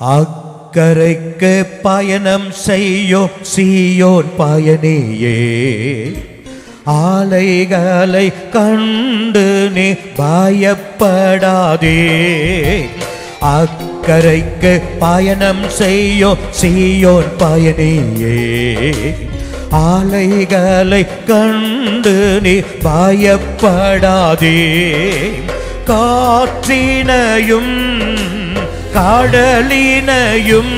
அக்கரைக்கு பயணம் செய்யும் சீயோன் பயணியே, ஆலைகளை கண்டு நீ பயப்படாதே. அக்கரைக்கு பயணம் செய்யும் சீயோன் பயணியே, ஆலைகளை கண்டு நீ பயப்படாதே. காற்றினையும் கடலினையும்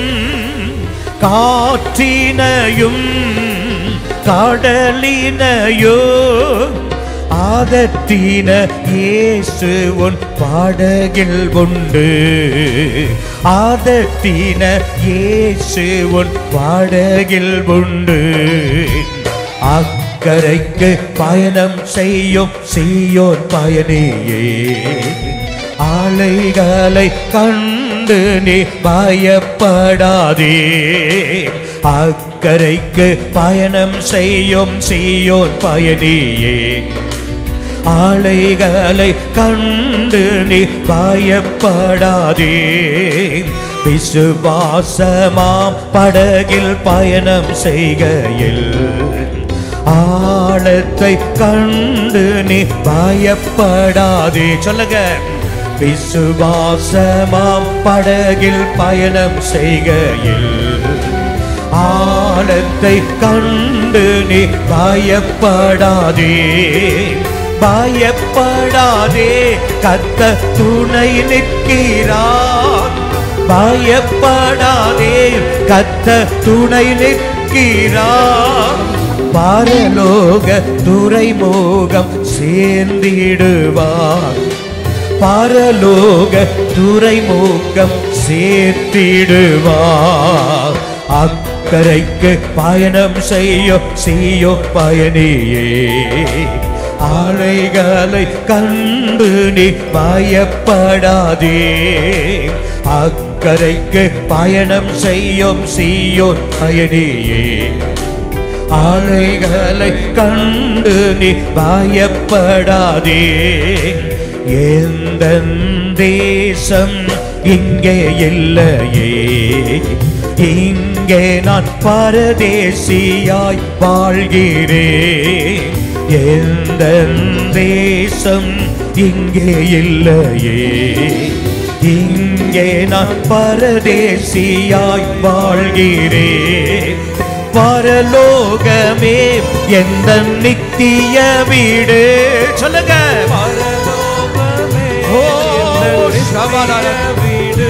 காற்றினையும் கடலினையோ ஆதத்தின இயேசு உன் படகில் உண்டு. ஆதத்தின இயேசு உன் படகில் உண்டு. அக்கரைக்கு பயணம் செய்யும் சீயோன் பயணியே, ஆலைகளை கண்டு நீ பயப்படாதே. அக்கரைக்கு பயணம் செய்யும் சீயோன் பயணியே, ஆலைகளை கண்டு நீ பயப்படாதே. விசுவாசமாம் படகில் பயணம் செய்கையில் ஆழத்தை கண்டு நீ பயப்படாதே. சொல்லுங்க. விசுவாசமாம் படகில் பயணம் செய்கையில் ஆழத்தை கண்டு நீ பயப்படாதே. பயப்படாதே, கர்த்தர் துணை நிற்கிறார். பயப்படாதே, கர்த்தர் துணை நிற்கிறார். பரலோக துறைமுகம் சேர்ந்திடுவார். பரலோக துறைமுகம் சேர்த்திடுவார். அக்கரைக்கு பயணம் செய்யும் சீயோன் பயணியே, ஆலைகளை கண்டு நீ பயப்படாதே. அக்கரைக்கு பயணம் செய்யும் சீயோன் பயணியே, ஆலைகளை கண்டு நீ பயப்படாதே. எந்த தேசம் இங்கே இல்லையே, இங்கே நான் பரதேசியாய் வாழ்கிறேன். எந்த தேசம் இங்கே இல்லையே, இங்கே நான் பரதேசியாய் வாழ்கிறேன். பரலோகமே எந்த நித்திய வீடு. சொல்லுங்க. வீடு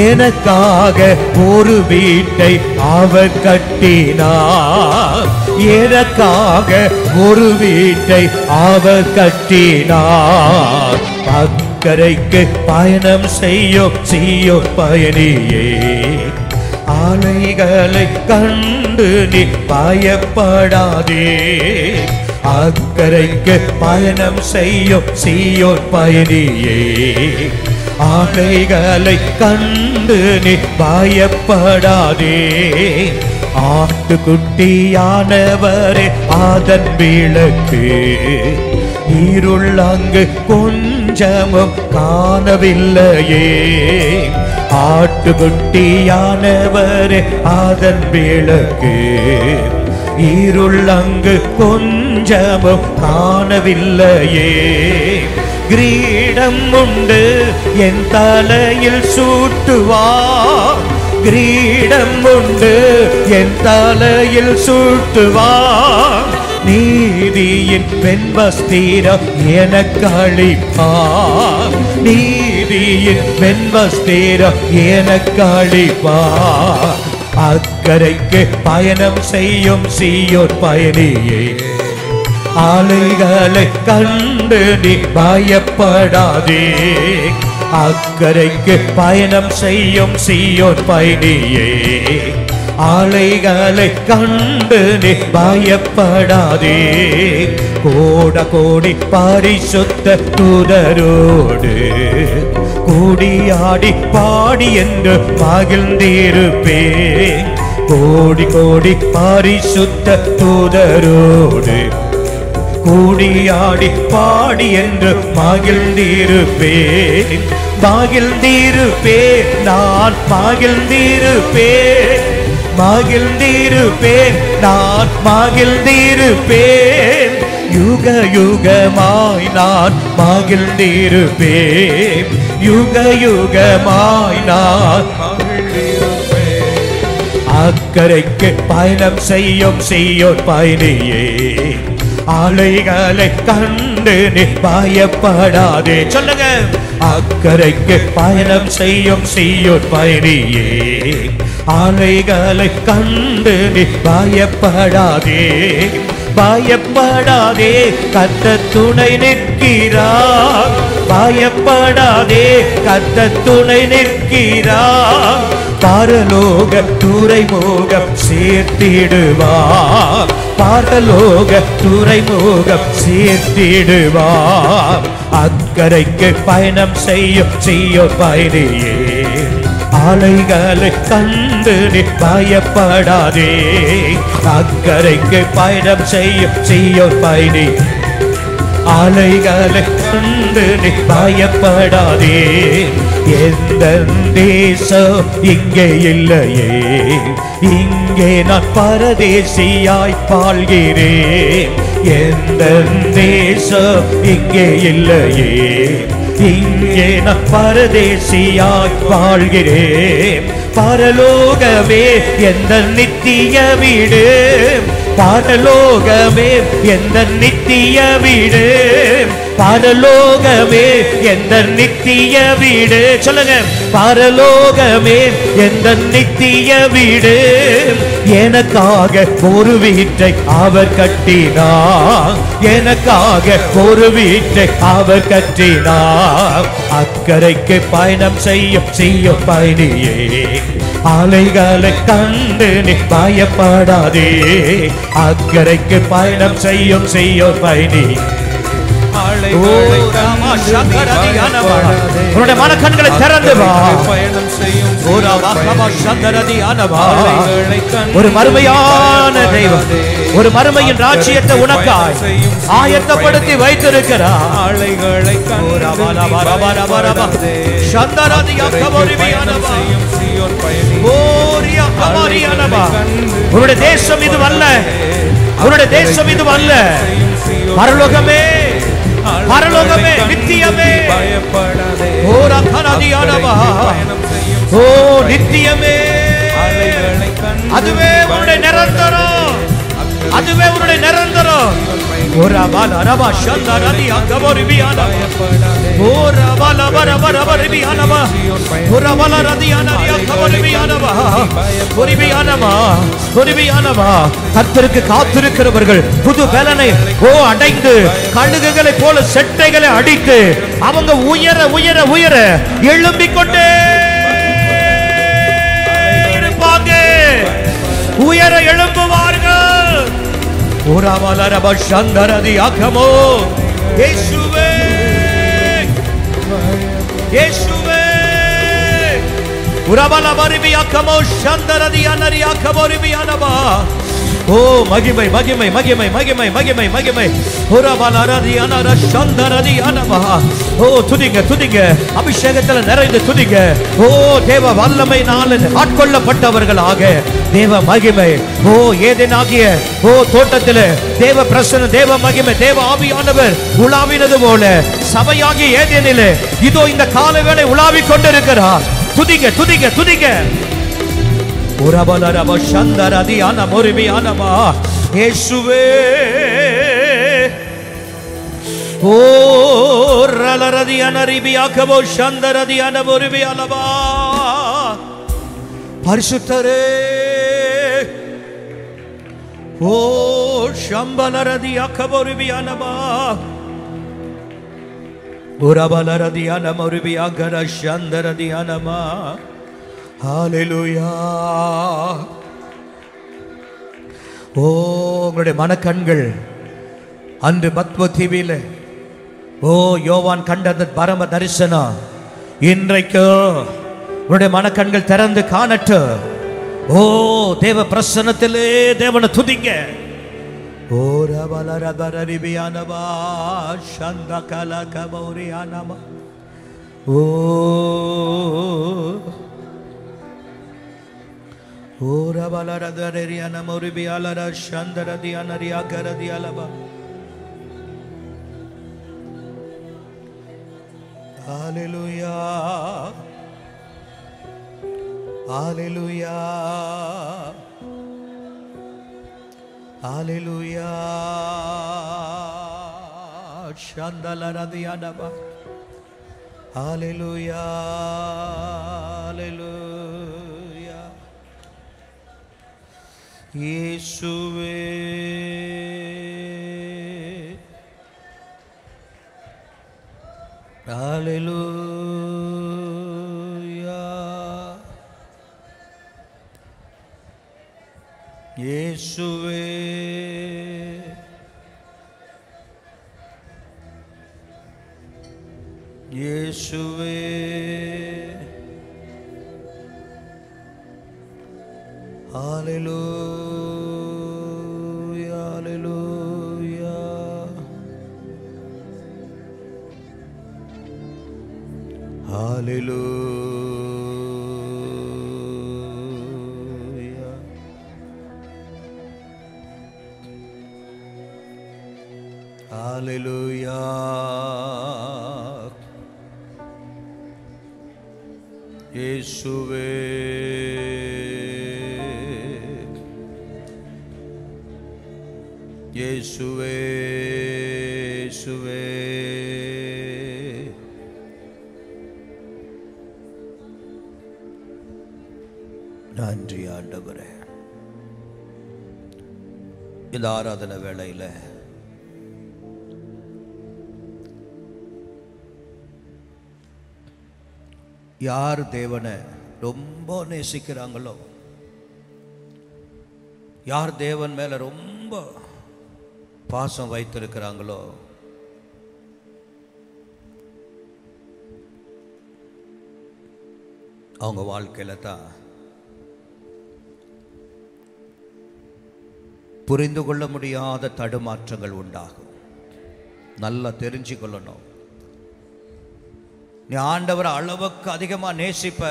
எனக்காக ஒரு வீட்டை அவர் கட்டினார். எனக்காக ஒரு வீட்டை அவர் கட்டினார். அக்கரைக்கு பயணம் செய்யும் சீயோன் பயணியே, ஆலைகளை கண்டு நீ பயப்படாதே. அக்கரைக்கு பயணம் செய்யும் சீயோன் பயணியே, ஆலைகளை கண்டு நீ பயப்படாதே. ஆட்டுக்குட்டியானவரே அதன் விளக்கு, இருள் அங்கு கொஞ்சமும் காணவில்லையே. ஆட்டுக்குட்டியானவரே அதன் விளக்கு, இருள் அங்கு கொஞ்சமும் காணவில்லையே. கிரீடம் உண்டு என் தலையில் சூட்டுவார். கிரீடம் உண்டு என் தலையில் சூட்டுவார். நீதியின் வெண்வஸ்திரம் எனக்கு அளிப்பார். நீதியின் வெண்வஸ்திரம் எனக்கு அளிப்பார். அக்கரைக்கு பயணம் செய்யும் சீயோன் பயணியே, ஆலைகளை கண்டு நீ பயப்படாதே. அக்கரைக்கு பயணம் செய்யும் சீயோன் பயணியே, ஆலைகளை கண்டு நீ பயப்படாதே. கோட கோடி பரிசுத்த தூதரோடு கூடியாடி பாடி என்று மகிழ்ந்திருப்பேன். கோடி கோடி பரிசுத்த தூதரோடு கூடியாடி பாடி என்று மகிழ்ந்திருப்பேன், மகிழ்ந்திருப்பேன், நான் மகிழ்ந்திருப்பேன், மகிழ்ந்திருப்பேன், நான் மகிழ்ந்திருப்பேன், யுக யுகமாய் நான் மகிழ்ந்திருப்பேன், யுக யுகமாய் நான் மகிழ்ந்திருப்பேன். அக்கரைக்கு பயணம் செய்யும் சீயோன் பயணியே, அலைகளை கண்டு நீ பயப்படாதே. சொல்லுங்க. அக்கரைக்கு பயணம் செய்யும் சீயோன் பயணியே, அலைகளை கண்டு நீ பயப்படாதே, பயப்படாதே, கர்த்தர் துணை நிற்கிறார், பயப்படாதே, கர்த்தர் துணை நிற்கிறார், பரலோக துறைமுகம் சேர்த்திடுவார், பரலோக துறைமுகம் சேர்த்திடுவார். அக்கரைக்கு பயணம் செய்யும் சீயோன் பயணியே, அலைகளை கண்டு நீ பயப்படாதே, அக்கரைக்கு பயணம் செய்யும் சீயோன் பயணி, அலைகளை கண்டு நீ பயப்படாதே. எந்த தேசம் இங்கே இல்லையே, இங்கே நான் பரதேசியாய் வாழ்கிறேன், எந்த தேசம் இங்கே இல்லையே, இங்கே நான் பரதேசியாய் வாழ்கிறேன், பரலோகமே எந்த நித்திய வீடு, பரலோகமே எந்த நித்திய வீடு, பரலோகமே எந்த நித்திய வீடு. சொல்லுங்க. பரலோகமே எந்த நித்திய வீடு, எனக்காக ஒரு வீட்டை அவர் கட்டினார், எனக்காக ஒரு வீட்டை அவர் கட்டினார். அக்கரைக்கு பயணம் செய்யும் சீயோன் பயணியே, அலைகளை கண்டு நீ பயப்படாதே, அக்கரைக்கு பயணம் செய்யும் சீயோன் பயணி. உன்னுடைய மனக்கண்களை திறந்து வா, ஒரு மறுமையான தெய்வம், ஒரு மறுமையின் ராஜ்யத்தை உனக்காய் ஆயத்தப்படுத்தி வைத்திருக்கிறார். உன்னுடைய தேசம் இது அல்ல, உன்னுடைய தேசம் இது அல்ல, பரலோகமே, பரலோகமே, நித்தியமே, ஓ ரகனதியானவா, ஓ நித்தியமே, அதுவே உன்னுடைய நிரந்தரம், அதுவே உன்னுடைய நிரந்தரம். ஓரா பால ரபா ஷந்தரதி அகபரிபியானா, ஓரா பால பரபரபரிபியானா, ஓரா பால ரதியானா அகபரிபியானா, ஒரிபியானா, ஒரிபியானா. கர்த்தருக்கு காத்திருக்கிறவர்கள் புது பலனை அடைந்து கழுகுகளை போல செட்டைகளை அடித்து அவங்க உயர உயர உயர எழும்பிக் கொண்டே இருப்பாங்க, உயர எழும்புவார்கள். ஓராவலரப சந்தரதி அகமோ, இயேசுவே, இயேசுவே, உரபல மரிபி அகமோ சந்தரதி அனரி அகமோ ரிபியானபா. ஓ மகிமை மகிமை மகிமை மகிமை மகிமை மகிமை. உரபலரதி அனர சந்தரதி அனபா. ஓ துதிங்க துதிங்க, அபிஷேகத்துல நிறைந்து துதிங்க. ஓ தேவ வல்லமையினால் ஆட்கொள்ளப்பட்டவர்களாக தேவ மகிமை. ஓ ஏதேனாகிய தோட்டத்தில் தேவ பிரசன்ன, தேவ மகிமை, தேவ ஆவியானவர் உலாவினது போல சபையாகிய ஏதேனிலே இதோ இந்த காலவேளை உலாவிக் கொண்டிருக்கிறார். துதிங்க துதிங்க துதிங்க. உரபலரப சந்தரதி அனமொரிபி அனமா. இயேசுவே, ஓ ரலரதி அனரிபி அகபோ சந்தரதி அனமொரிபி அனமா. பரிசுத்தரே, ஓ ஷம்பலரதி அகபொரிபி அனமா. உரபலரதி அனமொரிபி அகர சந்தரதி அனமா. ஹல்லேலூயா. ஓ உங்களுடைய மனக்கண்கள் அன்று பத்ம தீவில யோவான் கண்ட அந்த பரம தரிசனம் இன்றைக்கு உங்களுடைய மனக்கண்கள் திறந்து காணட்டும். ஓ தேவ பிரசன்னத்திலே தேவனை துதிங்க. Ora balara bararibiana ba shanda kala kaboriana ma. Ora balara barariana moribiala shandara diana riakara dialaba. Hallelujah. Hallelujah. Hallelujah. Shandala radiyadaba. Hallelujah. Hallelujah. Yeshuve. Hallelujah. Yeshuve. Yeshuve. Hallelujah. Hallelujah. Hallelujah. Hallelujah. Yeshuve. Yeshuve. Yeshuve. நன்றி ஆண்டவரே. இந்த ஆராதனை வேளையில யார் தேவனை ரொம்ப நேசிக்கிறாங்களோ, யார் தேவன் மேல ரொம்ப பாசம் வைத்திருக்கிறாங்களோ, அவங்க வாழ்க்கையில தான் புரிந்து கொள்ள முடியாத தடுமாற்றங்கள் உண்டாகும். நல்லா தெரிஞ்சு கொள்ளணும். நீ ஆண்டவரை அளவுக்கு அதிகமாக நேசிப்ப,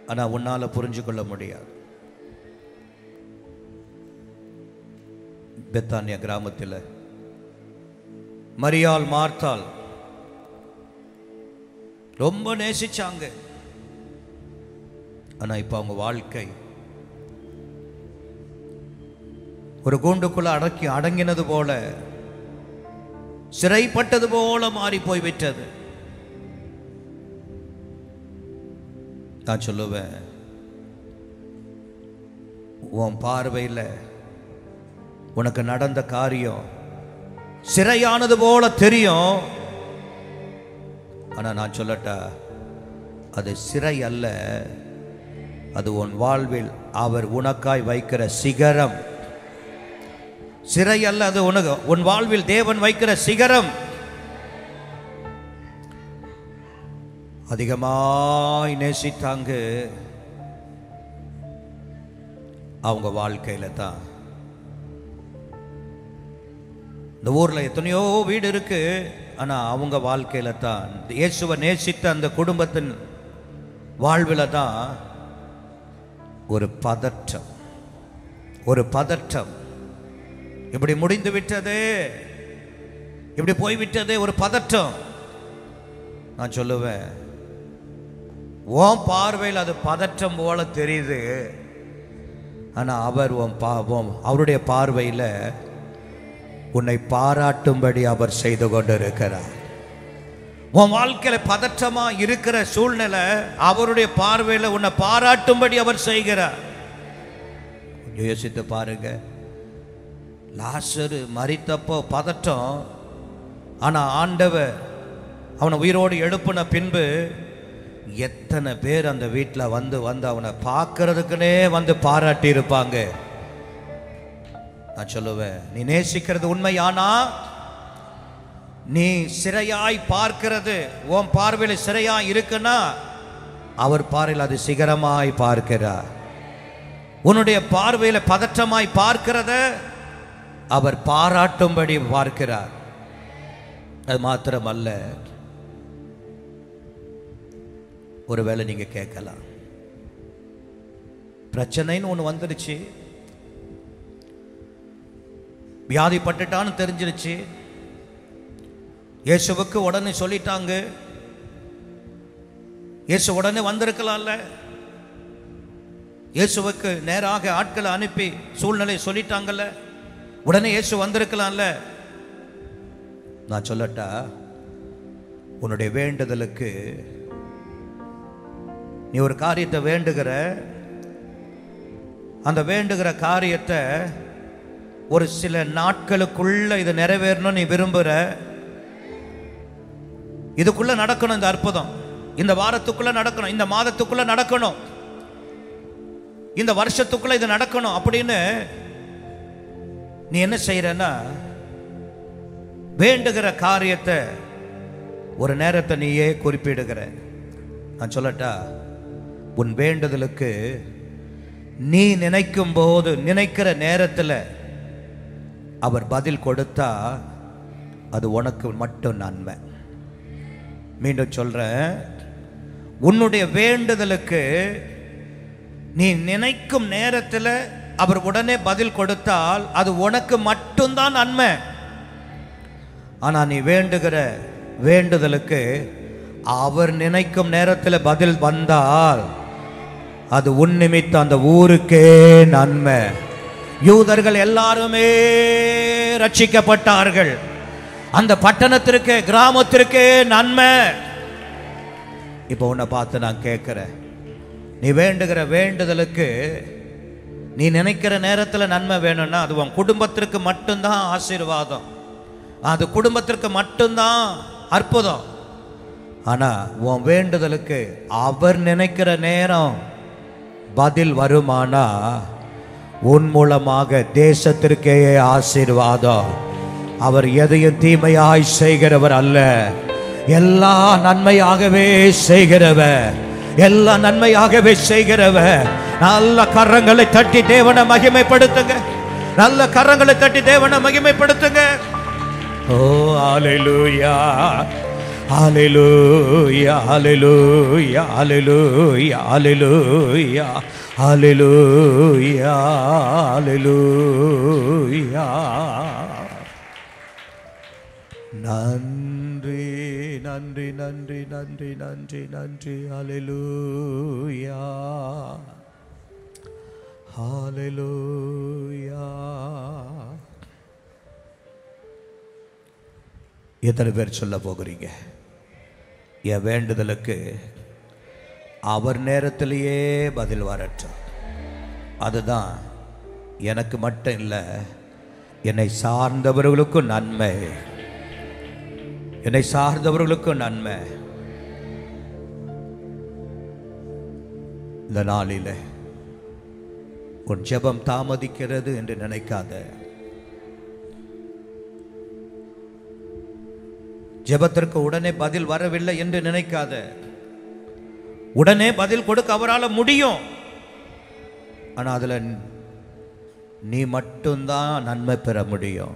ஆனால் உன்னால் புரிஞ்சு கொள்ள முடியாது. பெத்தானியா கிராமத்தில் மரியாள் மார்த்தாள் ரொம்ப நேசிச்சாங்க. ஆனால் இப்போ அவங்க வாழ்க்கை ஒரு கூண்டுக்குள்ள அடங்கினது போல, சிறைப்பட்டது போல மாறி போய் விட்டது. நான் சொல்லுவேன், உன் பார்வையில் உனக்கு நடந்த காரியம் சிறையானது போல தெரியும். ஆனா நான் சொல்லட்டா, அது சிறை அல்ல, அது உன் வாழ்வில் அவர் உனக்காய் வைக்கிற சிகரம். சிறை அல்ல, அது உன் வாழ்வில் தேவன் வைக்கிற சிகரம். அதிகமாய் நேசித்தாங்க. அவங்க வாழ்க்கையில தான், இந்த ஊர்ல எத்தனையோ வீடு இருக்கு, ஆனா அவங்க வாழ்க்கையில தான், இயேசுவை நேசித்த அந்த குடும்பத்தின் வாழ்வில் தான் ஒரு பதற்றம், ஒரு பதற்றம். இப்படி முடிந்து விட்டது, இப்படி போய்விட்டது, ஒரு பதற்றம். நான் சொல்லுவேன், உன் பார்வையில் அது பதற்றம் போல தெரியுது, ஆனா அவர் அவருடைய பார்வையில் உன்னை பாராட்டும்படி அவர் செய்து கொண்டிருக்கிறார். உன் வாழ்க்கையில பதற்றமா இருக்கிற சூழ்நிலை அவருடைய பார்வையில் உன்னை பாராட்டும்படி அவர் செய்கிறார். யோசித்து பாருங்க, லாசரு மரித்தப்போ பதற்றம், ஆனா ஆண்டவர் அவனை உயிரோடு எழுப்பின பின்பு எத்தனை பேர் அந்த வீட்டில் வந்து அவனை பார்க்கறதுக்குன்னே வந்து பாராட்டி இருப்பாங்க. நான் சொல்லுவேன், நீ நேசிக்கிறது உண்மையானா, நீ சிறையாய் பார்க்கிறது உன் பார்வையில் சிறையாய் இருக்குன்னா, அவர் பார்வையில் அது சிகரமாய் பார்க்கிறார். உன்னுடைய பார்வையில் பதற்றமாய் பார்க்கிறத அவர் பாராட்டும்படி பார்க்கிறார். அது மாத்திரமல்ல, ஒருவேளை நீங்க கேட்கலாம், பிரச்சனைன்னு ஒன்று வந்துடுச்சு, வியாதிப்பட்டுட்டான்னு தெரிஞ்சிருச்சு, இயேசுவுக்கு உடனே சொல்லிட்டாங்க, இயேசு உடனே வந்திருக்கலாம்ல, இயேசுவுக்கு நேராக ஆட்களை அனுப்பி சூழ்நிலை சொல்லிட்டாங்கல்ல, உடனே இயேசு வந்திருக்கலாம்ல. நான் சொல்லட்டா, உன்னுடைய வேண்டுதலுக்கு நீ ஒரு காரியத்தை வேண்டுகிற, அந்த வேண்டுகிற காரியத்தை ஒரு சில நாட்களுக்குள்ள இது நிறைவேறணும் நீ விரும்புற, இதுக்குள்ள நடக்கணும், இந்த அற்புதம் இந்த வாரத்துக்குள்ள நடக்கணும், இந்த மாதத்துக்குள்ள நடக்கணும், இந்த வருஷத்துக்குள்ள இது நடக்கணும் அப்படின்னு நீ என்ன செய்யறன்னா, வேண்டுகிற காரியத்தை ஒரு நேரத்தை நீயே குறிப்பிடுகிற. நான் சொல்லட்டா, உன் வேண்டுதலுக்கு நீ நினைக்கும் போது, நினைக்கிற நேரத்தில் அவர் பதில் கொடுத்தா அது உனக்கு மட்டும் நன்மை. மீண்டும் சொல்றேன், உன்னுடைய வேண்டுதலுக்கு நீ நினைக்கும் நேரத்தில் அவர் உடனே பதில் கொடுத்தால் அது உனக்கு மட்டும்தான் நன்மை. ஆனா நீ வேண்டுகிற வேண்டுதலுக்கு அவர் நினைக்கும் நேரத்தில் பதில் வந்தால் அது உன் நிமித்தம் அந்த ஊருக்கே நன்மை. யூதர்கள் எல்லாருமே ரட்சிக்கப்பட்டார்கள், அந்த பட்டணத்திற்கு கிராமத்திற்கே நன்மை. இப்போ உன்னை பார்த்து நான் கேட்கிறேன், நீ வேண்டுகிற வேண்டுதலுக்கு நீ நினைக்கிற நேரத்தில் நன்மை வேணும்னா அது உன் குடும்பத்திற்கு மட்டும்தான் ஆசீர்வாதம், அது குடும்பத்திற்கு மட்டும்தான் அற்புதம். ஆனா உன் வேண்டுதலுக்கு அவர் நினைக்கிற நேரம் பதில் வருமானா உன் மூலமாக தேசத்திற்கே ஆசீர்வாதம். அவர் எதையும் தீமையாய் செய்கிறவர் அல்ல, எல்லா நன்மையாகவே செய்கிறவர், எல்லா நன்மையாகவே செய்கிறவர். நல்ல கரங்களை தட்டி தேவனை மகிமைப்படுத்துங்க, நல்ல கரங்களை தட்டி தேவனை மகிமைப்படுத்துங்க. ஓ ஹல்லேலூயா, ஹல்லேலூயா, ஹல்லேலூயா, ஹல்லேலூயா, ஹல்லேலூயா, ஹல்லேலூயா, ஹல்லேலூயா. நன்றி நன்றி நன்றி நன்றி நன்றி நன்றி. ஹல்லேலூயா, ஹல்லேலூயா. எத்தனை பேர் சொல்ல போகிறீங்க, என் வேண்டுதலுக்கு அவர் நேரத்திலேயே பதில் வரட்டும், அதுதான் எனக்கு மட்டும் இல்லை என்னை சார்ந்தவர்களுக்கும் நன்மை, என்னை சார்ந்தவர்களுக்கும் நன்மை. இந்த நாளில் உன் ஜெபம் தாமதிக்கிறது என்று நினைக்காத, ஜெபத்திற்கு உடனே பதில் வரவில்லை என்று நினைக்காத. உடனே பதில் கொடுக்க அவரால் முடியும், ஆனா அதுல நீ மட்டும்தான் நன்மை பெற முடியும்.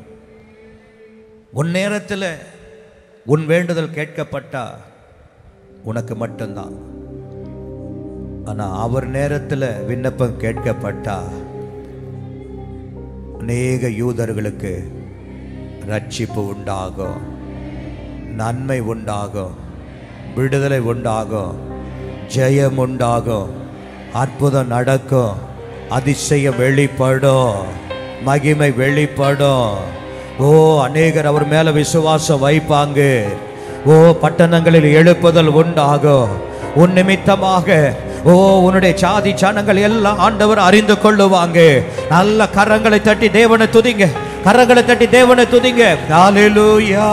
உன் நேரத்தில் உன் வேண்டுதல் கேட்கப்பட்டா உனக்கு மட்டும்தான், ஆனா அவர் நேரத்தில் விண்ணப்பம் கேட்கப்பட்டா அநேக யூதர்களுக்கு ரட்சிப்பு உண்டாகும், நன்மை உண்டாகும், விடுதலை உண்டாகும், ஜெயம் உண்டாகும், அற்புதம் நடக்கும், அதிசயம் வெளிப்படும், மகிமை வெளிப்படும். ஓ அநேகர் அவர் மேல விசுவாசம் வைப்பாங்க. ஓ பட்டணங்களில் எழுப்புதல் உண்டாகும். உன் நிமித்தமாக ஓ உன்னுடைய சாதி சானங்கள் எல்லாம் ஆண்டவர் அறிந்து கொள்ளுவாங்க. நல்ல கரங்களை தட்டி தேவனை துதிங்க, கரங்களை தட்டி தேவனை துதிங்க. ஹல்லேலூயா,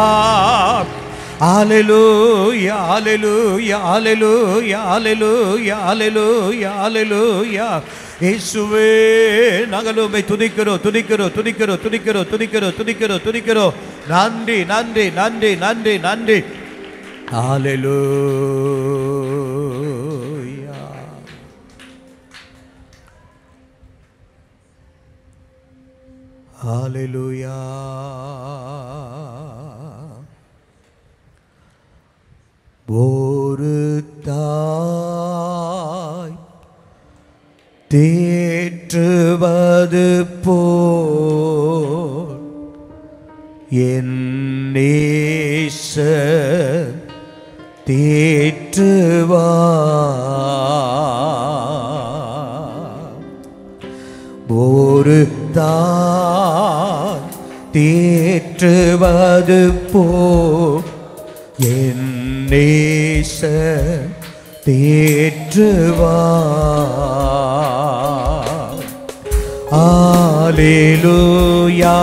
ஹல்லேலூயா, ஹல்லேலூயா, ஹல்லேலூயா, ஹல்லேலூயா, ஹல்லேலூயா, ஹல்லேலூயா. இயேசுவே நாங்கள் உம்மை துதிக்கிறோம், துதிக்கிறோம், துதிக்கிறோம், துதிக்கிறோம், துதிக்கிறோம், துதிக்கிறோம், துதிக்கிறோம். நன்றி நன்றி நன்றி நன்றி நன்றி. ஹல்லேலூயா. ஒரு தாய் தேற்றுவது போல் என் நேசர் தேற்றுவார். ஒரு தாய் தேற்றுவது போல் என் நேசர் தேற்றுவார். அல்லேலூயா,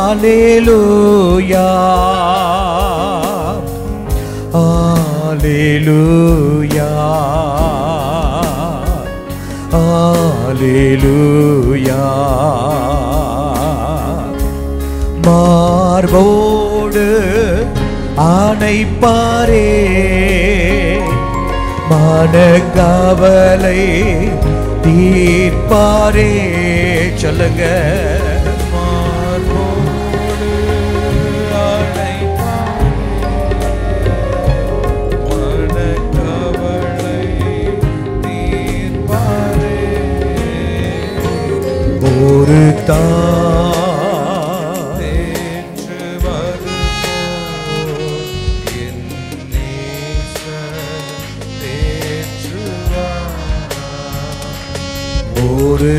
அல்லேலூயா, அல்லேலூயா, அல்லேலூயா. மார்போடு அணைப்பாரே, மனக்கவலை தீர்ப்பாரே. சொல்லுங்க. மார்போடு அணைப்பாரே, மனக்கவலை தீர்ப்பாரே. ஒரு ஒரு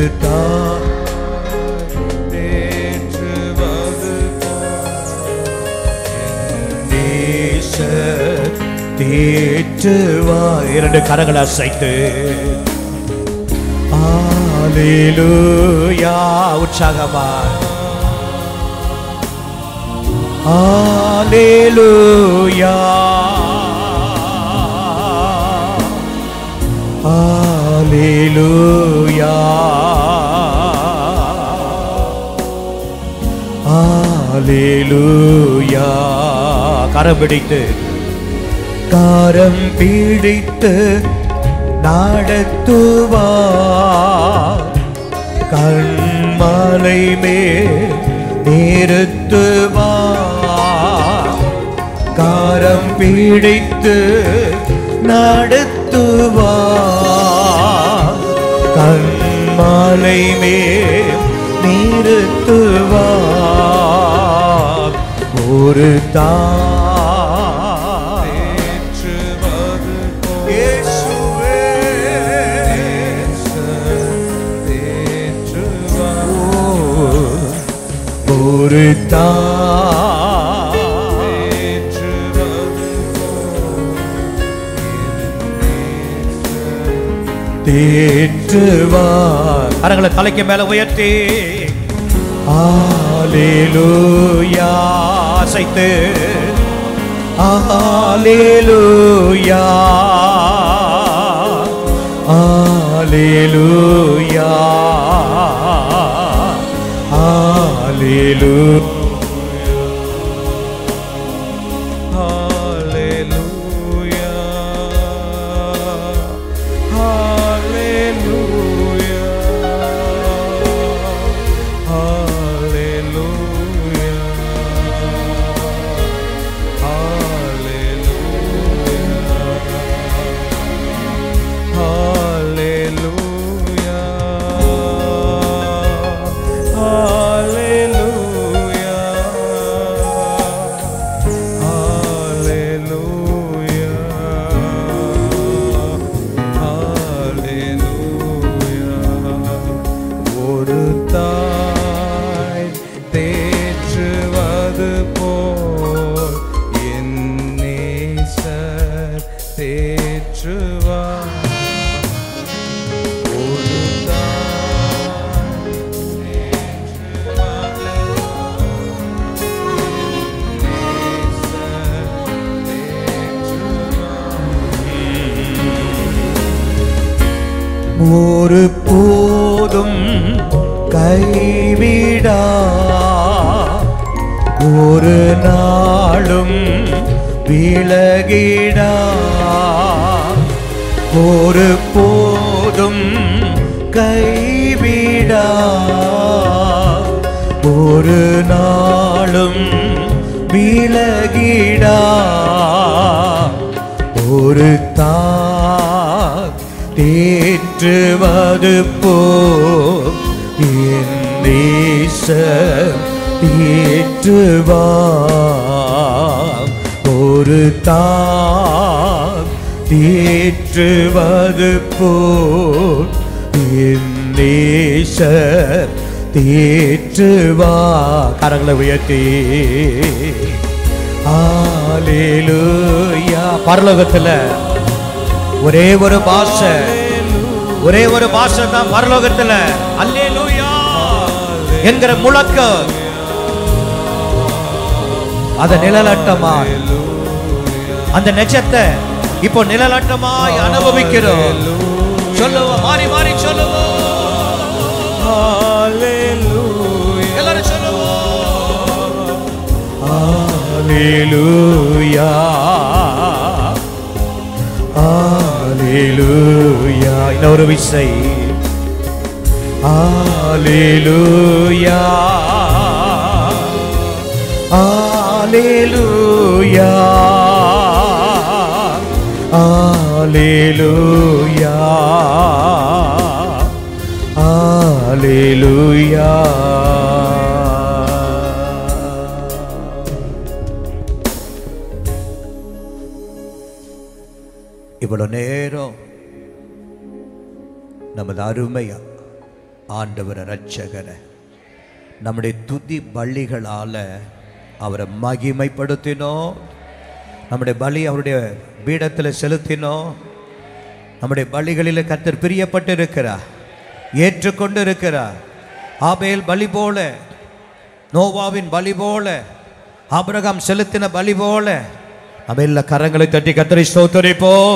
தேற்றுவா. இரண்டு கரங்களை அசைத்து அல்லேலூயா உற்சாகமாய் அல்லேலூயா, அல்லேலூயா, அல்லேலூயா. கரம் பிடித்து நடத்துவார், கண்மலை மேல் நிறுத்துவார். கரம் பிடித்து நடத்துவார், கண்மலை மேல் நிறுத்துவார். ஒரு தாய் இயேசுவே ஒரு தாய் தேற்றுவார். கரங்களை தலைக்கு மேல உயர்த்தி அல்லேலூயா அசைத்து அல்லேலூயா, அல்லேலூயா, அல்லேலூயா, ஒரு போதும் கைவிடா, ஒரு நாளும் விலகிடா, ஒரு போதும் கைவிடா, ஒரு நாளும் விலகிடா. ஒரு தாய் தேற்றுவது போல் என் நேசர் தேற்றுவார். ஒரு தாய் தேற்றுவது போல் என் நேசர் தேற்றுவார். கரங்களை உயர்த்தி ஹல்லேலூயா. பரலோகத்துல ஒரே ஒரு பாஷை, ஒரே ஒரு பாஷை தான் பரலோகத்துல ஹல்லேலூயா என்கிற முழக்கம். அத நிழலாட்டமாய், அந்த நெஜத்தை இப்போ நிழலாட்டமாய் அனுபவிக்கிறோம். சொல்லுவோம், மாறி மாறி சொல்லுவோம். எல்லாரும் சொல்லுவோம். ஹல்லேலூயா, ஹல்லேலூயா. இன்னொரு விசை ஹல்லேலூயா, ஹல்லேலூயா, ஹல்லேலூயா, ஹல்லேலூயா. இவ்வளவு நேரம் நமது அருமையா ஆண்டவரை ரட்சகரை நம்முடைய துதி பலிகளால அவரை மகிமைப்படுத்தினோம். நம்முடைய பலி அவருடைய பீடத்தில் செலுத்தினோம். நம்முடைய பலிகளில் கர்த்தர் பிரியப்பட்டு இருக்கிறார், ஏற்றுக்கொண்டு இருக்கிறார். ஆபேல் பலி போல, நோவாவின் பலி போல, ஆபிரகாம் செலுத்தின பலி போல நம்ம எல்லா கரங்களை தட்டி கர்த்தரை ஸ்தோத்திரிப்போம்.